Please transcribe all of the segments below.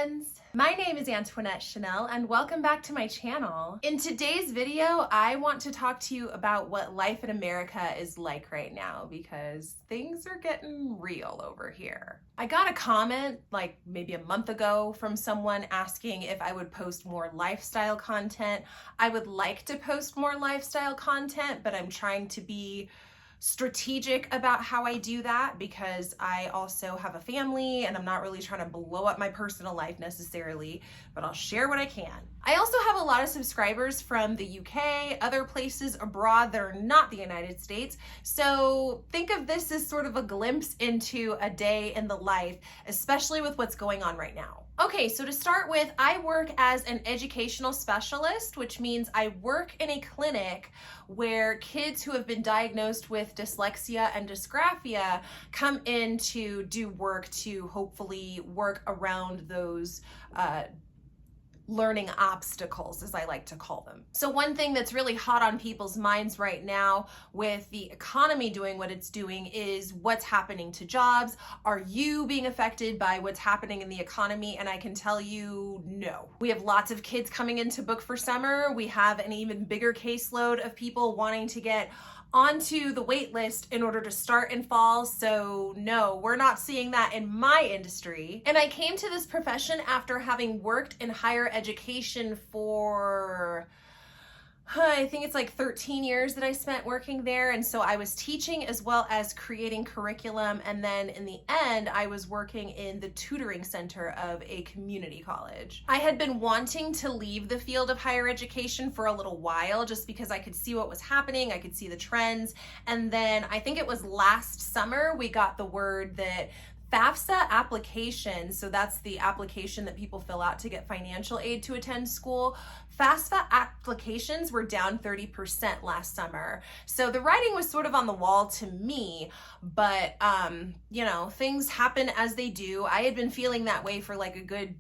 friends! My name is Antoinette Chanel and welcome back to my channel. In today's video, I want to talk to you about what life in America is like right now because things are getting real over here. I got a comment like maybe a month ago from someone asking if I would post more lifestyle content. I would like to post more lifestyle content, but I'm trying to be strategic about how I do that because I also have a family and I'm not really trying to blow up my personal life necessarily, but I'll share what I can. I also have a lot of subscribers from the UK, other places abroad that are not the United States. So think of this as sort of a glimpse into a day in the life, especially with what's going on right now. Okay, so to start with, I work as an educational specialist, which means I work in a clinic where kids who have been diagnosed with dyslexia and dysgraphia come in to do work to hopefully work around those learning obstacles, as I like to call them. So one thing that's really hot on people's minds right now with the economy doing what it's doing is what's happening to jobs. Are you being affected by what's happening in the economy? And I can tell you no. We have lots of kids coming in to book for summer. We have an even bigger caseload of people wanting to get onto the wait list in order to start in fall. So no, we're not seeing that in my industry. And I came to this profession after having worked in higher education for I think it's like 13 years that I spent working there. And so I was teaching as well as creating curriculum. And then in the end, I was working in the tutoring center of a community college. I had been wanting to leave the field of higher education for a little while just because I could see what was happening. I could see the trends. And then I think it was last summer, we got the word that FAFSA application, so that's the application that people fill out to get financial aid to attend school. FAFSA applications were down 30% last summer. So the writing was sort of on the wall to me, but you know, things happen as they do. I had been feeling that way for like a good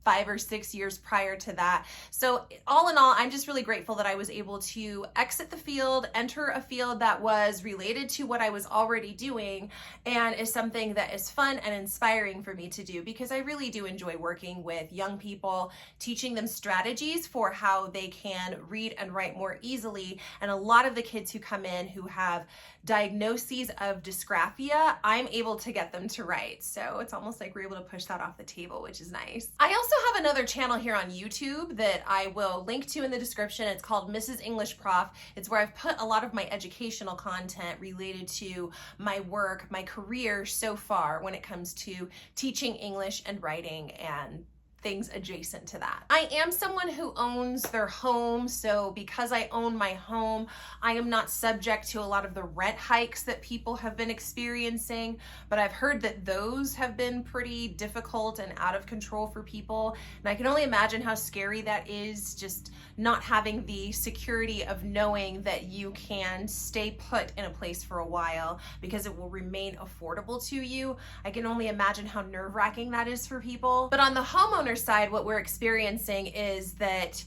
5 or 6 years prior to that. So all in all, I'm just really grateful that I was able to exit the field, enter a field that was related to what I was already doing and is something that is fun and inspiring for me to do because I really do enjoy working with young people, teaching them strategies for how they can read and write more easily. And a lot of the kids who come in who have diagnoses of dysgraphia, I'm able to get them to write. So it's almost like we're able to push that off the table, which is nice. I also have another channel here on YouTube that I will link to in the description. It's called Mrs. English Prof. It's where I've put a lot of my educational content related to my work, my career so far when it comes to teaching English and writing and things adjacent to that. I am someone who owns their home, so because I own my home, I am not subject to a lot of the rent hikes that people have been experiencing, but I've heard that those have been pretty difficult and out of control for people, and I can only imagine how scary that is, just not having the security of knowing that you can stay put in a place for a while because it will remain affordable to you. I can only imagine how nerve-wracking that is for people. But on the homeowner side, what we're experiencing is that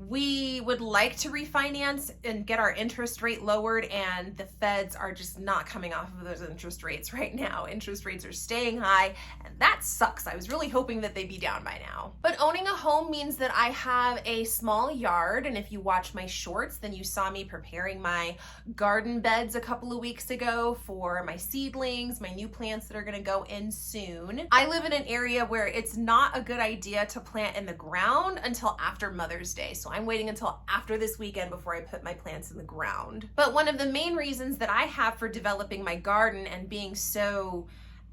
we would like to refinance and get our interest rate lowered, and the feds are just not coming off of those interest rates right now. Interest rates are staying high, and that sucks. I was really hoping that they'd be down by now. But owning a home means that I have a small yard, and if you watch my shorts, then you saw me preparing my garden beds a couple of weeks ago for my seedlings, my new plants that are gonna go in soon. I live in an area where it's not a good idea to plant in the ground until after Mother's Day. So I'm waiting until after this weekend before I put my plants in the ground. But one of the main reasons that I have for developing my garden and being so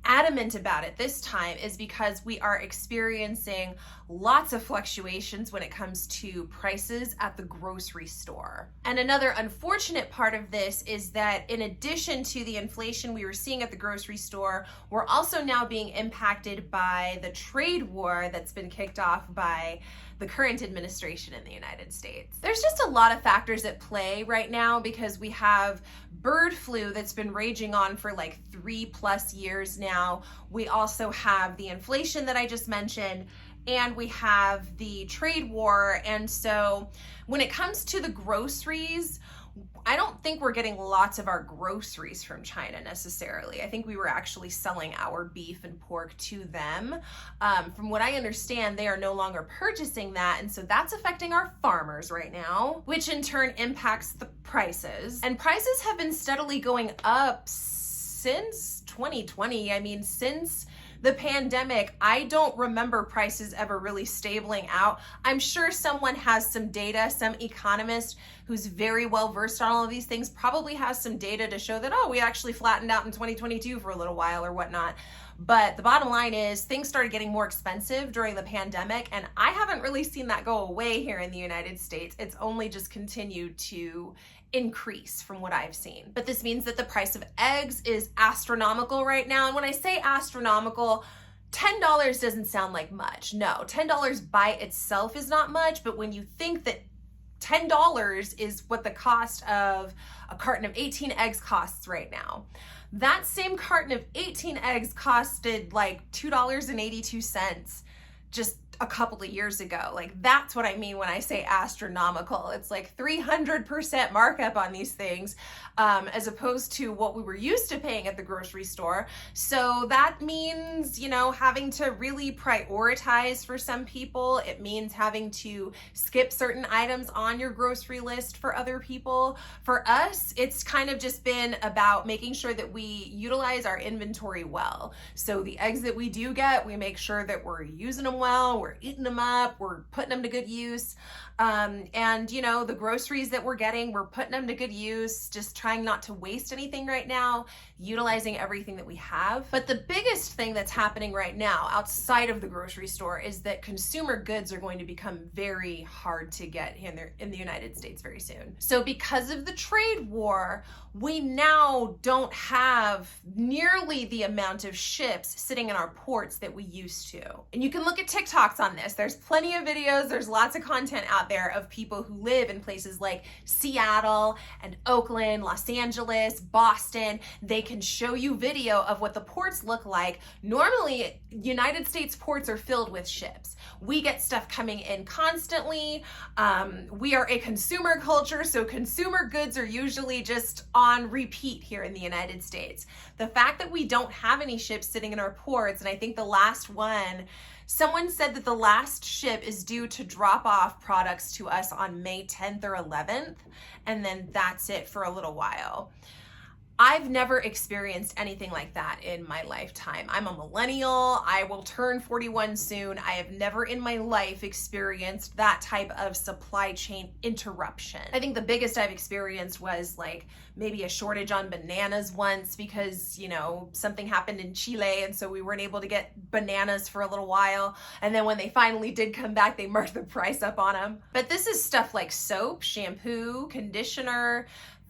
adamant about it this time is because we are experiencing lots of fluctuations when it comes to prices at the grocery store. And another unfortunate part of this is that in addition to the inflation we were seeing at the grocery store, we're also now being impacted by the trade war that's been kicked off by the current administration in the United States. There's just a lot of factors at play right now because we have bird flu that's been raging on for like 3+ years now. We also have the inflation that I just mentioned, and we have the trade war. And so when it comes to the groceries, I don't think we're getting lots of our groceries from China necessarily. I think we were actually selling our beef and pork to them. From what I understand, they are no longer purchasing that, and so that's affecting our farmers right now, which in turn impacts the prices. And prices have been steadily going up since 2020. I mean, since the pandemic, I don't remember prices ever really stabling out. I'm sure someone has some data, some economist who's very well versed on all of these things probably has some data to show that, oh, we actually flattened out in 2022 for a little while or whatnot. But the bottom line is things started getting more expensive during the pandemic, and I haven't really seen that go away here in the United States. It's only just continued to increase from what I've seen. But this means that the price of eggs is astronomical right now. And when I say astronomical, $10 doesn't sound like much. No, $10 by itself is not much, but when you think that $10 is what the cost of a carton of 18 eggs costs right now, that same carton of 18 eggs costed like $2.82 just a couple of years ago. Like, that's what I mean when I say astronomical. It's like 300% markup on these things, as opposed to what we were used to paying at the grocery store. So that means, you know, having to really prioritize for some people. It means having to skip certain items on your grocery list for other people. For us, it's kind of just been about making sure that we utilize our inventory well. So the eggs that we do get, we make sure that we're using them well, we're eating them up, we're putting them to good use. And you know, the groceries that we're getting, we're putting them to good use, just trying not to waste anything right now, utilizing everything that we have. But the biggest thing that's happening right now outside of the grocery store is that consumer goods are going to become very hard to get in the United States very soon. So because of the trade war, we now don't have nearly the amount of ships sitting in our ports that we used to. And you can look at TikToks on this. There's plenty of videos, there's lots of content out there of people who live in places like Seattle and Oakland, Los Angeles, Boston. They can show you video of what the ports look like. Normally, United States ports are filled with ships. We get stuff coming in constantly. We are a consumer culture, so consumer goods are usually just on repeat here in the United States. The fact that we don't have any ships sitting in our ports, and I think the last one, someone said that the last ship is due to drop off products to us on May 10th or 11th, and then that's it for a little while. I've never experienced anything like that in my lifetime. I'm a millennial. I will turn 41 soon. I have never in my life experienced that type of supply chain interruption. I think the biggest I've experienced was like maybe a shortage on bananas once because, you know, something happened in Chile and so we weren't able to get bananas for a little while. And then when they finally did come back, they marked the price up on them. But this is stuff like soap, shampoo, conditioner,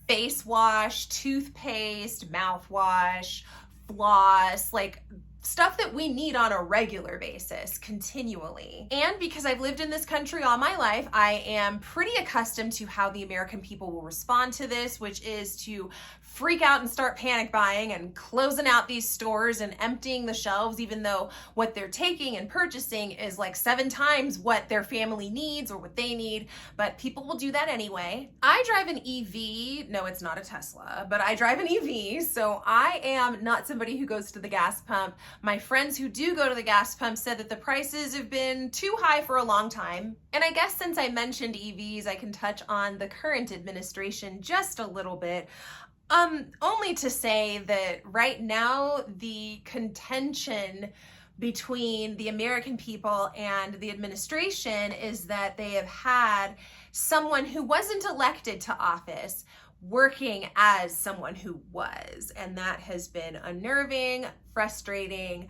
face wash, toothpaste, mouthwash, floss, like stuff that we need on a regular basis continually. And because I've lived in this country all my life, I am pretty accustomed to how the American people will respond to this, which is to freak out and start panic buying and closing out these stores and emptying the shelves, even though what they're taking and purchasing is like 7 times what their family needs or what they need, but people will do that anyway. I drive an EV. No, it's not a Tesla, but I drive an EV, so I am not somebody who goes to the gas pump. My friends who do go to the gas pump said that the prices have been too high for a long time. And I guess since I mentioned EVs, I can touch on the current administration just a little bit. Only to say that right now, the contention between the American people and the administration is that they have had someone who wasn't elected to office working as someone who was. And that has been unnerving, frustrating,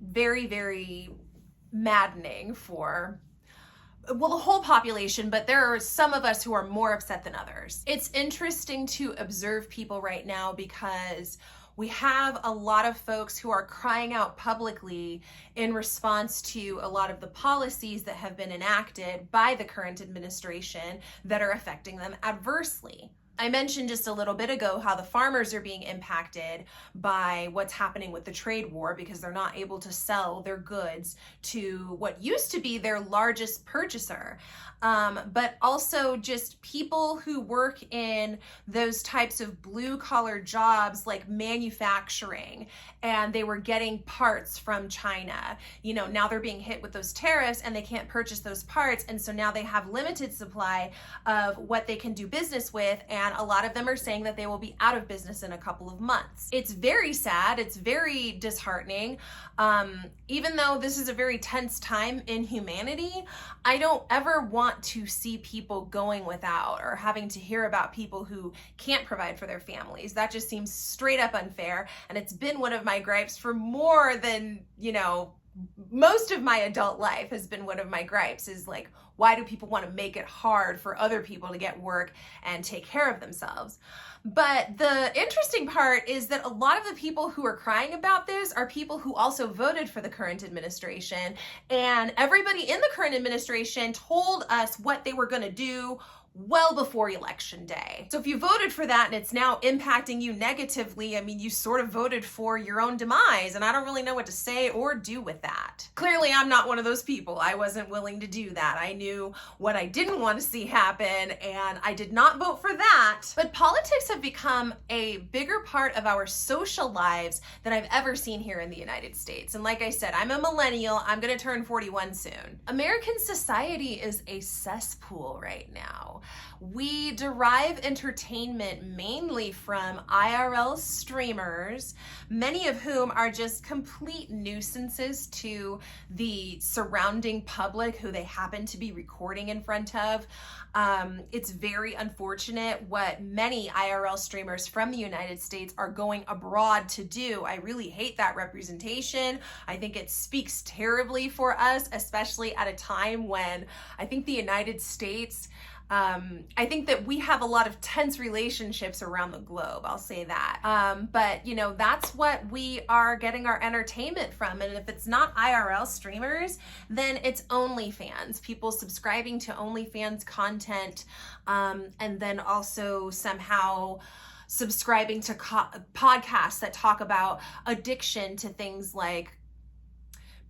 very, very maddening for the whole population, but there are some of us who are more upset than others. It's interesting to observe people right now because we have a lot of folks who are crying out publicly in response to a lot of the policies that have been enacted by the current administration that are affecting them adversely. I mentioned just a little bit ago how the farmers are being impacted by what's happening with the trade war because they're not able to sell their goods to what used to be their largest purchaser. But also just people who work in those types of blue collar jobs like manufacturing, and they were getting parts from China. You know, now they're being hit with those tariffs and they can't purchase those parts. And so now they have limited supply of what they can do business with. And a lot of them are saying that they will be out of business in a couple of months. It's very sad. It's very disheartening. Even though this is a very tense time in humanity, I don't ever want to see people going without or having to hear about people who can't provide for their families. That just seems straight up unfair. And it's been one of my gripes for more than, most of my adult life has been one of my gripes is like, why do people want to make it hard for other people to get work and take care of themselves? But the interesting part is that a lot of the people who are crying about this are people who also voted for the current administration. And everybody in the current administration told us what they were going to do well before election day. So if you voted for that and it's now impacting you negatively, I mean, you sort of voted for your own demise, and I don't really know what to say or do with that. Clearly, I'm not one of those people. I wasn't willing to do that. I knew what I didn't want to see happen, and I did not vote for that. But politics have become a bigger part of our social lives than I've ever seen here in the United States. And like I said, I'm a millennial. I'm going to turn 41 soon. American society is a cesspool right now. We derive entertainment mainly from IRL streamers, many of whom are just complete nuisances to the surrounding public who they happen to be recording in front of. It's very unfortunate what many IRL streamers from the United States are going abroad to do. I really hate that representation. I think it speaks terribly for us, especially at a time when I think the United States I think that we have a lot of tense relationships around the globe. I'll say that. But that's what we are getting our entertainment from. And if it's not IRL streamers, then it's OnlyFans, people subscribing to OnlyFans content, and then also somehow subscribing to podcasts that talk about addiction to things like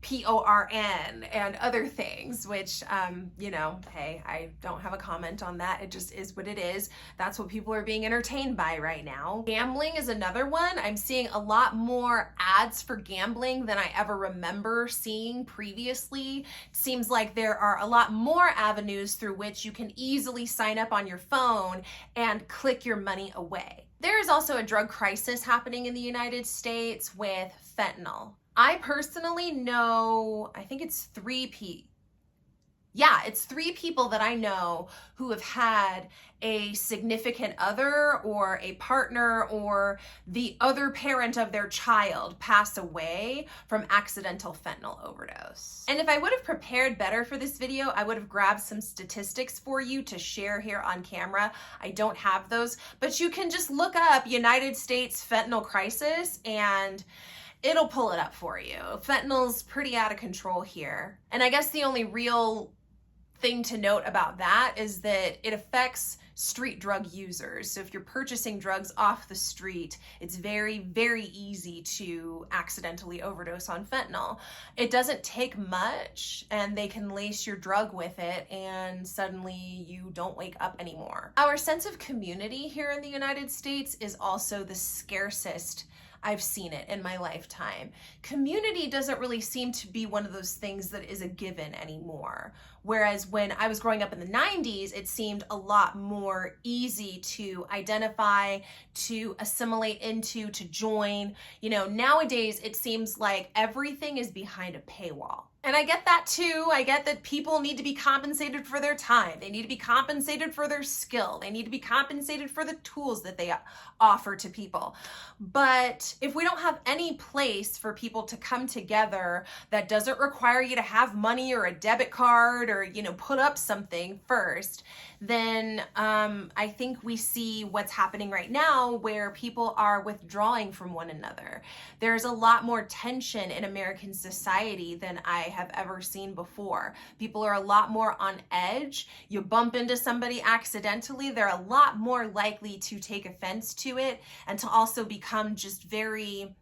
PORN and other things, which, hey, I don't have a comment on that. It just is what it is. That's what people are being entertained by right now. Gambling is another one. I'm seeing a lot more ads for gambling than I ever remember seeing previously. It seems like there are a lot more avenues through which you can easily sign up on your phone and click your money away. There is also a drug crisis happening in the United States with fentanyl. I personally know, I think it's three people that I know who have had a significant other or a partner or the other parent of their child pass away from accidental fentanyl overdose. And if I would have prepared better for this video, I would have grabbed some statistics for you to share here on camera. I don't have those, but you can just look up United States fentanyl crisis and it'll pull it up for you. Fentanyl's pretty out of control here. And I guess the only real thing to note about that is that it affects street drug users. So if you're purchasing drugs off the street, it's very, very easy to accidentally overdose on fentanyl. It doesn't take much, and they can lace your drug with it, and suddenly you don't wake up anymore. Our sense of community here in the United States is also the scarcest I've seen it in my lifetime. Community doesn't really seem to be one of those things that is a given anymore. Whereas when I was growing up in the 90s, it seemed a lot more easy to identify, to assimilate into, to join. Nowadays it seems like everything is behind a paywall. And I get that too. I get that people need to be compensated for their time. They need to be compensated for their skill. They need to be compensated for the tools that they offer to people. But if we don't have any place for people to come together that doesn't require you to have money or a debit card or, put up something first, then I think we see what's happening right now where people are withdrawing from one another. There's a lot more tension in American society than I have ever seen before. People are a lot more on edge. You bump into somebody accidentally, they're a lot more likely to take offense to it and to also become just very,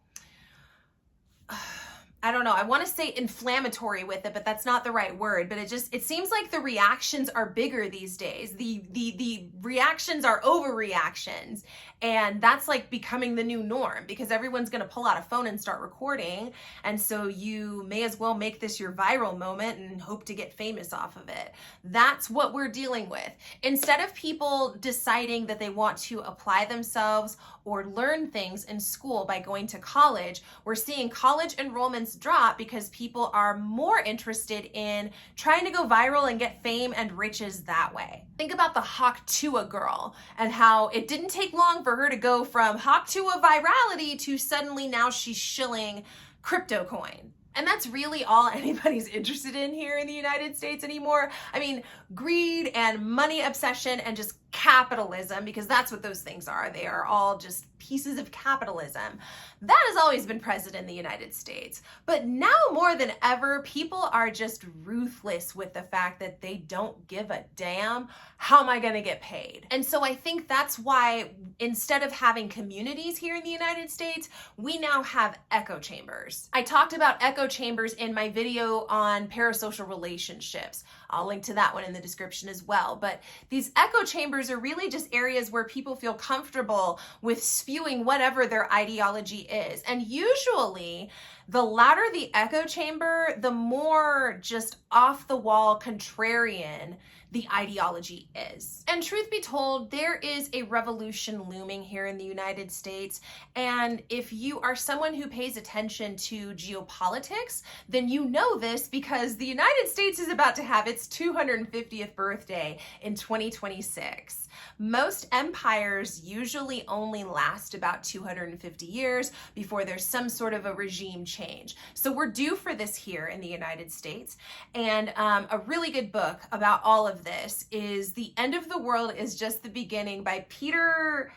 I don't know, I want to say inflammatory with it, but that's not the right word. But it seems like the reactions are bigger these days. The reactions are overreactions. And that's like becoming the new norm because everyone's going to pull out a phone and start recording. And so you may as well make this your viral moment and hope to get famous off of it. That's what we're dealing with. Instead of people deciding that they want to apply themselves or learn things in school by going to college, we're seeing college enrollments drop because people are more interested in trying to go viral and get fame and riches that way. Think about the Hawk Tuah girl and how it didn't take long for her to go from Hawk Tuah virality to suddenly now she's shilling crypto coin. And that's really all anybody's interested in here in the United States anymore. I mean, greed and money obsession and just capitalism, because that's what those things are. They are all just pieces of capitalism. That has always been present in the United States. But now more than ever, people are just ruthless with the fact that they don't give a damn. How am I going to get paid? And so I think that's why instead of having communities here in the United States, we now have echo chambers. I talked about echo chambers in my video on parasocial relationships. I'll link to that one in the description as well. But these echo chambers are really just areas where people feel comfortable with spewing whatever their ideology is. And usually, the louder the echo chamber, the more just off the wall contrarian the ideology is. And truth be told, there is a revolution looming here in the United States. And if you are someone who pays attention to geopolitics, then you know this because the United States is about to have its 250th birthday in 2026. Most empires usually only last about 250 years before there's some sort of a regime change. So we're due for this here in the United States. And a really good book about all of this is The End of the World is Just the Beginning by Peter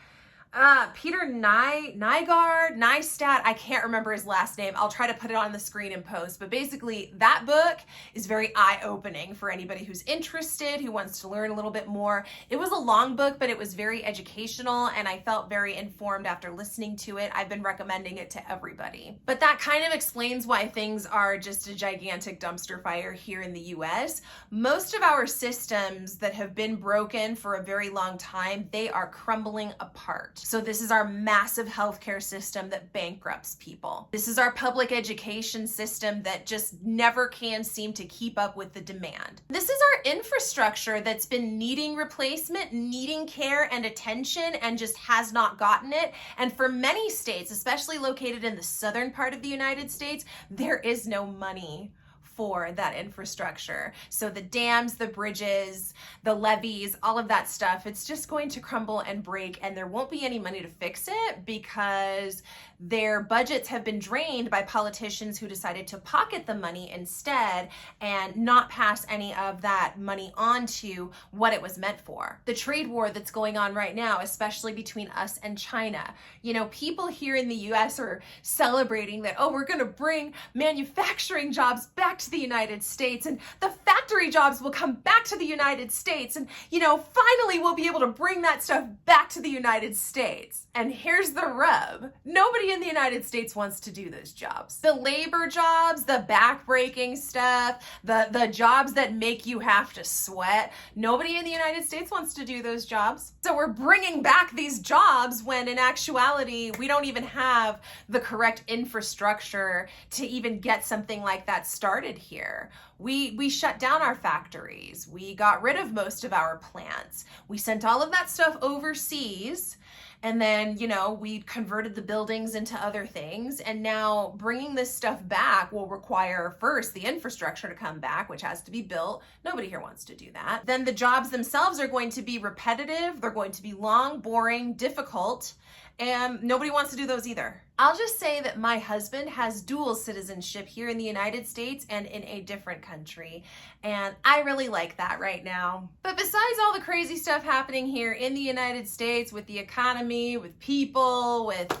Neistat. I can't remember his last name. I'll try to put it on the screen in post. But basically, that book is very eye-opening for anybody who's interested, who wants to learn a little bit more. It was a long book, but it was very educational, and I felt very informed after listening to it. I've been recommending it to everybody. But that kind of explains why things are just a gigantic dumpster fire here in the US. Most of our systems that have been broken for a very long time, they are crumbling apart. So this is our massive healthcare system that bankrupts people. This is our public education system that just never can seem to keep up with the demand. This is our infrastructure that's been needing replacement, needing care and attention, and just has not gotten it. And for many states, especially located in the southern part of the United States, there is no money for that infrastructure. So the dams, the bridges, the levees, all of that stuff, it's just going to crumble and break, and there won't be any money to fix it because their budgets have been drained by politicians who decided to pocket the money instead and not pass any of that money on to what it was meant for. The trade war that's going on right now, especially between us and China. You know, people here in the US are celebrating that, oh, we're gonna bring manufacturing jobs back to the United States, and the factory jobs will come back to the United States, and you know, finally we'll be able to bring that stuff back to the United States. And here's the rub. Nobody in the United States wants to do those jobs. The labor jobs, the back-breaking stuff, the jobs that make you have to sweat, nobody in the United States wants to do those jobs. So we're bringing back these jobs when in actuality, we don't even have the correct infrastructure to even get something like that started here. We shut down our factories. We got rid of most of our plants. We sent all of that stuff overseas. And then, you know, we converted the buildings into other things. And now bringing this stuff back will require first the infrastructure to come back, which has to be built. Nobody here wants to do that. Then the jobs themselves are going to be repetitive. They're going to be long, boring, difficult. And nobody wants to do those either. I'll just say that my husband has dual citizenship here in the United States and in a different country. And I really like that right now. But besides all the crazy stuff happening here in the United States with the economy, with people, with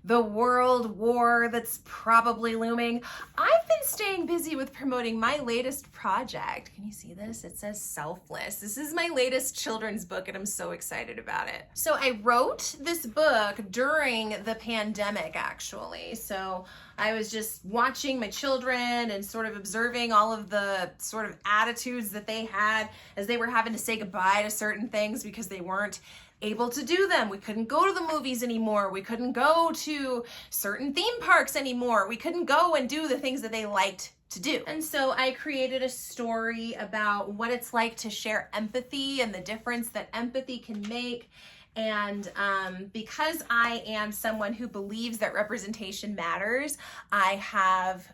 the world war that's probably looming, I've been staying busy with promoting my latest project. Can you see this? It says Selfless. This is my latest children's book and I'm so excited about it. So I wrote this book during the pandemic, actually. So I was just watching my children and sort of observing all of the sort of attitudes that they had as they were having to say goodbye to certain things because they weren't able to do them. We couldn't go to the movies anymore. We couldn't go to certain theme parks anymore. We couldn't go and do the things that they liked to do. And so I created a story about what it's like to share empathy and the difference that empathy can make. And because I am someone who believes that representation matters, I have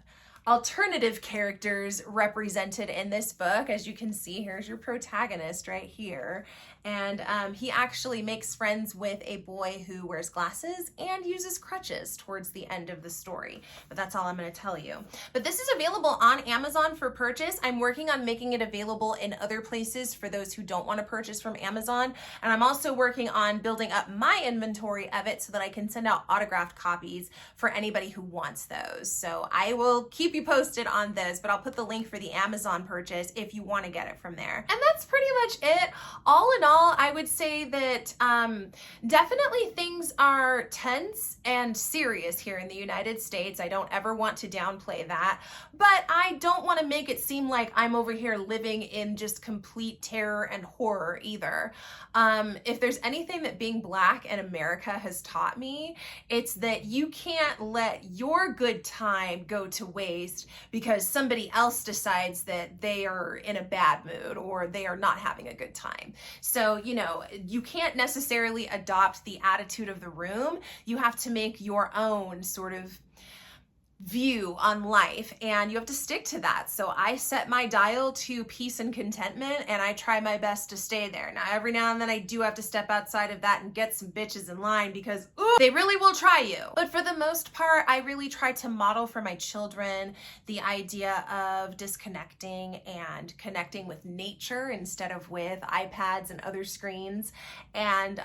alternative characters represented in this book. As you can see, here's your protagonist right here. And he actually makes friends with a boy who wears glasses and uses crutches towards the end of the story. But that's all I'm going to tell you. But this is available on Amazon for purchase. I'm working on making it available in other places for those who don't want to purchase from Amazon. And I'm also working on building up my inventory of it so that I can send out autographed copies for anybody who wants those. So I will keep you posted on this, but I'll put the link for the Amazon purchase if you want to get it from there. And that's pretty much it. All in all, I would say that definitely things are tense and serious here in the United States. I don't ever want to downplay that, but I don't want to make it seem like I'm over here living in just complete terror and horror either. If there's anything that being Black in America has taught me, it's that you can't let your good time go to waste because somebody else decides that they are in a bad mood or they are not having a good time. So, you know, you can't necessarily adopt the attitude of the room. You have to make your own sort of view on life and you have to stick to that. So I set my dial to peace and contentment and I try my best to stay there. Now every now and then I do have to step outside of that and get some bitches in line because ooh, they really will try you. But for the most part, I really try to model for my children the idea of disconnecting and connecting with nature instead of with iPads and other screens, and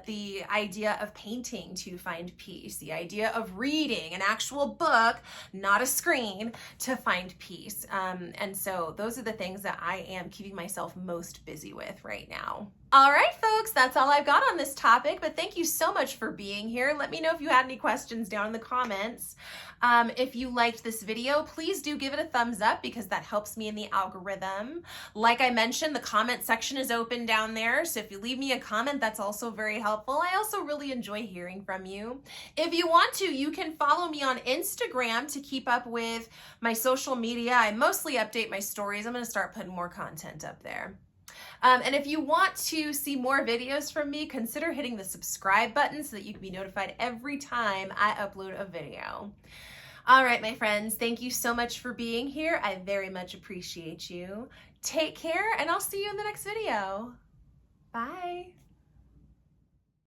the idea of painting to find peace, the idea of reading an actual book, not a screen, to find peace. And so those are the things that I am keeping myself most busy with right now. All right, folks, that's all I've got on this topic, but thank you so much for being here. Let me know if you had any questions down in the comments. If you liked this video, please do give it a thumbs up because that helps me in the algorithm. Like I mentioned, the comment section is open down there, so if you leave me a comment, that's also very helpful. I also really enjoy hearing from you. If you want to, you can follow me on Instagram to keep up with my social media. I mostly update my stories. I'm going to start putting more content up there. And if you want to see more videos from me, consider hitting the subscribe button so that you can be notified every time I upload a video. All right, my friends, thank you so much for being here. I very much appreciate you. Take care, and I'll see you in the next video. Bye.